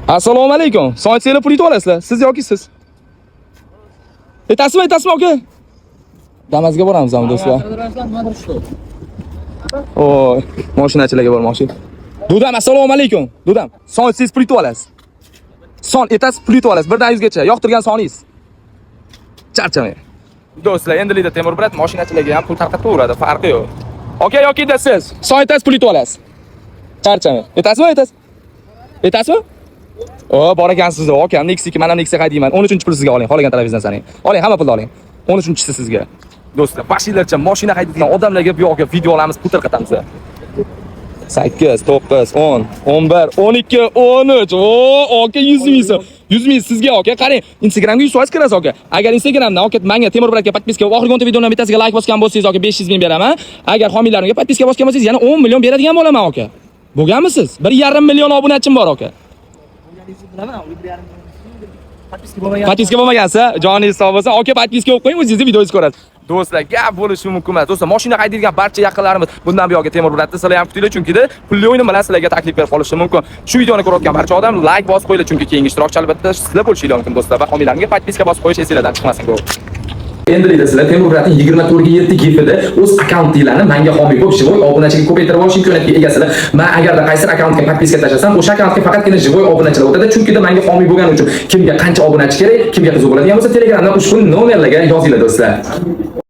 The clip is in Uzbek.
Assalomu alaykum. Soatsiylar pul yutib olasizlar. Siz yoki siz? Aytasizmi, aka? Damazga boramiz ham do'stlar. Oy, mashinachilarga bormoqchi. Dudam, assalomu alaykum. Dudam, soatsiz pul yutib olasiz. Son aytasiz, pul yutib olasiz. 1dan 100 gacha. Yoqtirgan soningiz. Charchamang. Do'stlar, endilikda temir brat mashinachilarga ham pul tarqatib beradi, farqi yo'q. Aka, yoki siz. Son aytasiz, pul yutib olasiz. Charchamang. Aytasizmi? O, bor ekansiz. Aka, Nexi, mana Nexi qaydiyman. 13-pul sizga oling. Qolgan televizordan saning. Oling, hamma pulni oling. 13-si sizga. Do'stlar, bashinglarcha mashina haydaydigan odamlarga bu yoqqa video olamiz, pul tarqatamiz. 8, 9, 10, 11, 12, 13. O, aka 100 ming. 100 ming sizga aka. Qarang, Instagramga 100 foiz kirasiz aka. Agar Instagramdan aka menga Temur bratga podpiska, oxirgi videoning bittasiga like bosgan bo'lsangiz aka 500 ming beraman. Agar homiylarimga podpiska bosgan bo'lsangiz yana 10 million beradigan bo'laman aka. Bo'lganmisiz? 1,5 million obunachim bor aka. Podpiska bo'lmagansa, joningiz sog' bo'lsin. Aka podpiska qo'yib qo'ying, o'zingiz videoingizni ko'rasiz. Do'stlar, gap bo'lishi mumkin emas. Do'stlar, mashina haydaydigan barcha yaqinlarimiz bundan buyoqqa Temur bratni sizlar ham kutinglar, chunki pulli o'yin bilan sizlarga taklif berib qolishi mumkin. Shu videoni ko'rayotgan barcha odam like bosib qo'yinglar, chunki keyingi ishtirokchi albatta sizlar bo'lishingiz mumkin do'stlar. Va homiylarimga podpiska bosib qo'yish esingizdan chiqmasin. Endilikda sizlar Temur bratning 24/7 gifida o'z akkauntinglarni menga homiy bo'lib, живой obunachiga ko'paytirib olish imkoniyatiga egasizlar. Men agarda qaysi akkauntga podpiska tashlasam, o'sha akkauntga faqatgina живой obunachilar o'tadi, chunki menga homiy bo'lgani uchun kimga qancha obunachi kerak, kimga qiziq bo'ladigan bo'lsa, Telegramdan ushbu nomerlarga yozinglar do'stlar.